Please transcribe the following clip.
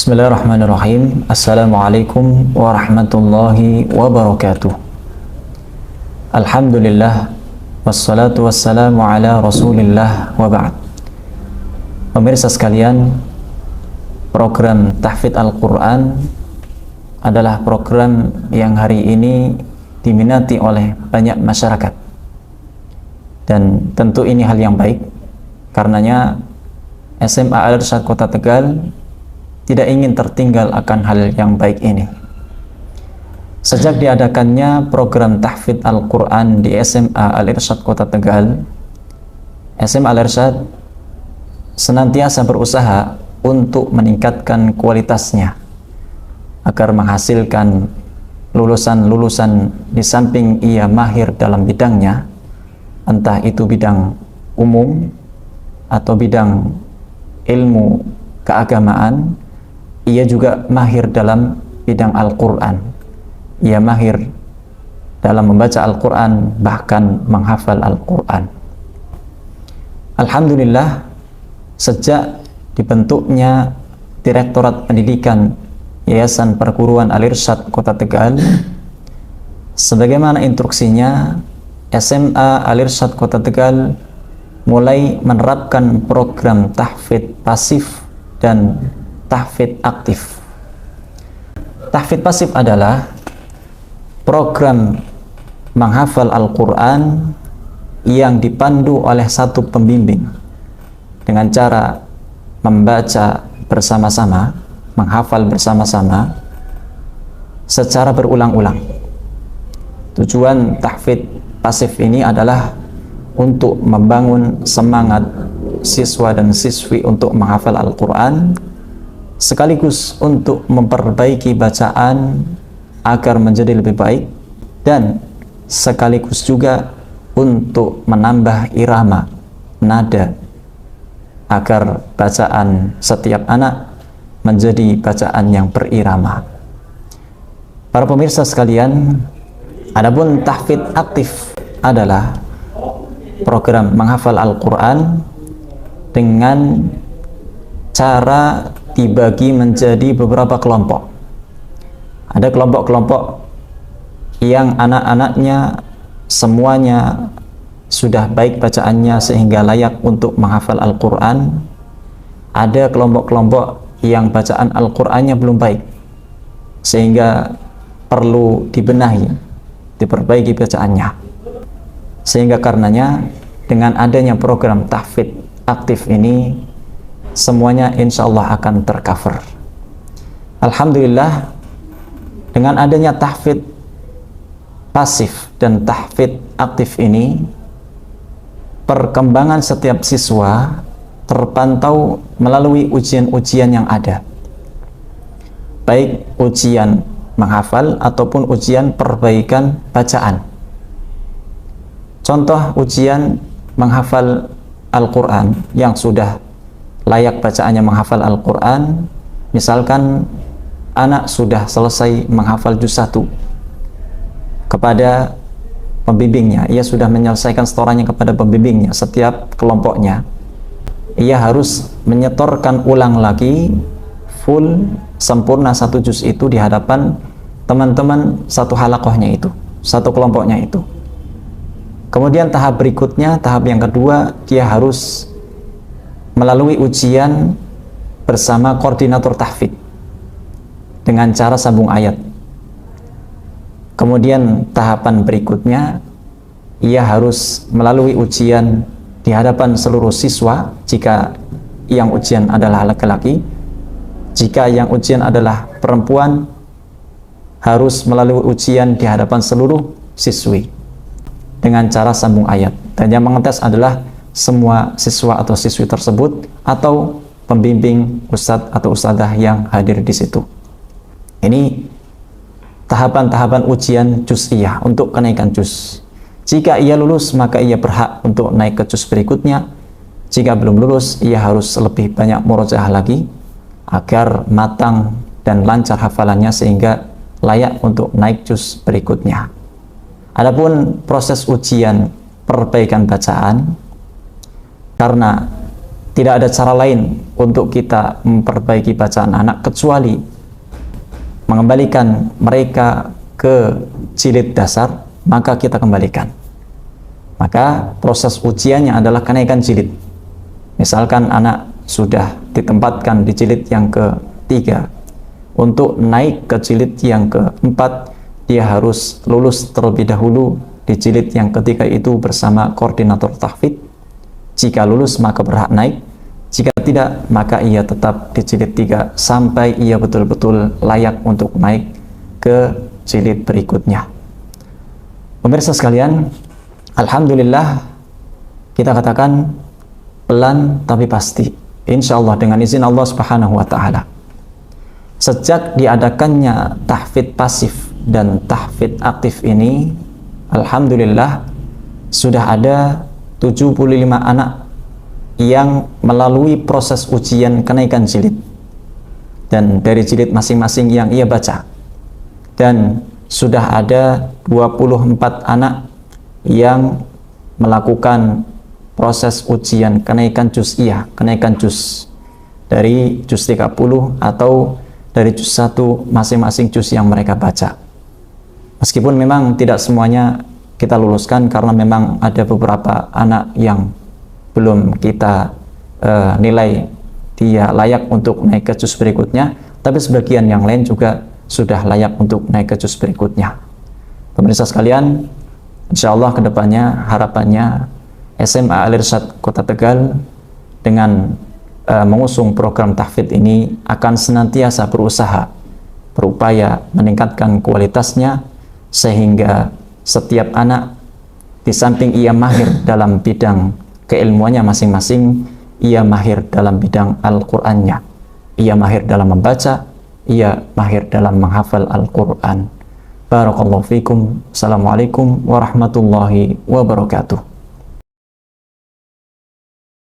Bismillahirrahmanirrahim. Assalamualaikum warahmatullahi wabarakatuh. Alhamdulillah, wassalatu wassalamu ala rasulillah wa ba'd. Pemirsa sekalian, program tahfidz Al-Quran adalah program yang hari ini diminati oleh banyak masyarakat, dan tentu ini hal yang baik. Karenanya SMA Al-Irsyad Kota Tegal tidak ingin tertinggal akan hal yang baik ini. Sejak diadakannya program tahfidz Al-Quran di SMA Al-Irsyad Kota Tegal, SMA Al-Irsyad senantiasa berusaha untuk meningkatkan kualitasnya agar menghasilkan lulusan-lulusan di samping ia mahir dalam bidangnya, entah itu bidang umum atau bidang ilmu keagamaan. Ia juga mahir dalam bidang Al-Quran. Ia mahir dalam membaca Al-Quran, bahkan menghafal Al-Quran. Alhamdulillah, sejak dibentuknya Direktorat Pendidikan Yayasan Perguruan Al-Irsyad Kota Tegal, sebagaimana instruksinya, SMA Al-Irsyad Kota Tegal mulai menerapkan program tahfidz pasif dan tahfidz aktif. Tahfidz pasif adalah program menghafal Al-Quran yang dipandu oleh satu pembimbing dengan cara membaca bersama-sama, menghafal bersama-sama secara berulang-ulang. Tujuan tahfidz pasif ini adalah untuk membangun semangat siswa dan siswi untuk menghafal Al-Quran, sekaligus untuk memperbaiki bacaan agar menjadi lebih baik, dan sekaligus juga untuk menambah irama, nada, agar bacaan setiap anak menjadi bacaan yang berirama. Para pemirsa sekalian, adapun tahfidz aktif adalah program menghafal Al-Quran dengan cara dibagi menjadi beberapa kelompok. Ada kelompok-kelompok yang anak-anaknya semuanya sudah baik bacaannya sehingga layak untuk menghafal Al-Quran. Ada kelompok-kelompok yang bacaan Al-Qurannya belum baik sehingga perlu dibenahi, diperbaiki bacaannya. Sehingga karenanya dengan adanya program tahfidz aktif ini, semuanya insya Allah akan tercover. Alhamdulillah, dengan adanya tahfidz pasif dan tahfidz aktif ini, perkembangan setiap siswa terpantau melalui ujian-ujian yang ada, baik ujian menghafal ataupun ujian perbaikan bacaan. Contoh ujian menghafal Al-Quran yang sudah layak bacaannya menghafal Al-Quran, misalkan anak sudah selesai menghafal juz 1 kepada pembimbingnya, ia sudah menyelesaikan setorannya kepada pembimbingnya, setiap kelompoknya ia harus menyetorkan ulang lagi full sempurna 1 juz itu di hadapan teman-teman satu halakohnya itu, satu kelompoknya itu. Kemudian tahap berikutnya, tahap yang kedua, dia harus melalui ujian bersama koordinator tahfidz dengan cara sambung ayat. Kemudian tahapan berikutnya, ia harus melalui ujian di hadapan seluruh siswa jika yang ujian adalah laki-laki. Jika yang ujian adalah perempuan, harus melalui ujian di hadapan seluruh siswi dengan cara sambung ayat. Dan yang mengetes adalah semua siswa atau siswi tersebut atau pembimbing ustadz atau ustadzah yang hadir di situ. Ini tahapan-tahapan ujian juz'iyah untuk kenaikan juz. Jika ia lulus, maka ia berhak untuk naik ke juz berikutnya. Jika belum lulus, ia harus lebih banyak murojaah lagi agar matang dan lancar hafalannya sehingga layak untuk naik juz berikutnya. Adapun proses ujian perbaikan bacaan, karena Tidak ada cara lain untuk kita memperbaiki bacaan anak kecuali mengembalikan mereka ke jilid dasar, maka kita kembalikan. Maka proses ujiannya adalah kenaikan jilid. Misalkan anak sudah ditempatkan di jilid yang ketiga, untuk naik ke jilid yang keempat, dia harus lulus terlebih dahulu di jilid yang ketiga itu bersama koordinator tahfidz. Jika lulus maka berhak naik, jika tidak maka ia tetap di jilid 3 sampai ia betul-betul layak untuk naik ke jilid berikutnya. Pemirsa sekalian, alhamdulillah kita katakan pelan tapi pasti, insya Allah dengan izin Allah Subhanahu wa Ta'ala. Sejak diadakannya tahfidz pasif dan tahfidz aktif ini, alhamdulillah sudah ada 75 anak yang melalui proses ujian kenaikan jilid, dan dari jilid masing-masing yang ia baca. Dan sudah ada 24 anak yang melakukan proses ujian kenaikan juz'iyah, kenaikan juz dari juz 30 atau dari juz 1 masing-masing juz yang mereka baca. Meskipun memang tidak semuanya kita luluskan karena memang ada beberapa anak yang belum kita nilai dia layak untuk naik ke juz berikutnya, tapi sebagian yang lain juga sudah layak untuk naik ke juz berikutnya. Pemirsa sekalian, insya Allah kedepannya harapannya SMA Al-Irsyad Kota Tegal dengan mengusung program tahfidz ini akan senantiasa berusaha, berupaya meningkatkan kualitasnya, sehingga setiap anak di samping ia mahir dalam bidang keilmuannya masing-masing, ia mahir dalam bidang Al-Qur'annya, ia mahir dalam membaca, ia mahir dalam menghafal Al-Qur'an. Barakallahu fikum. Assalamualaikum warahmatullahi wabarakatuh.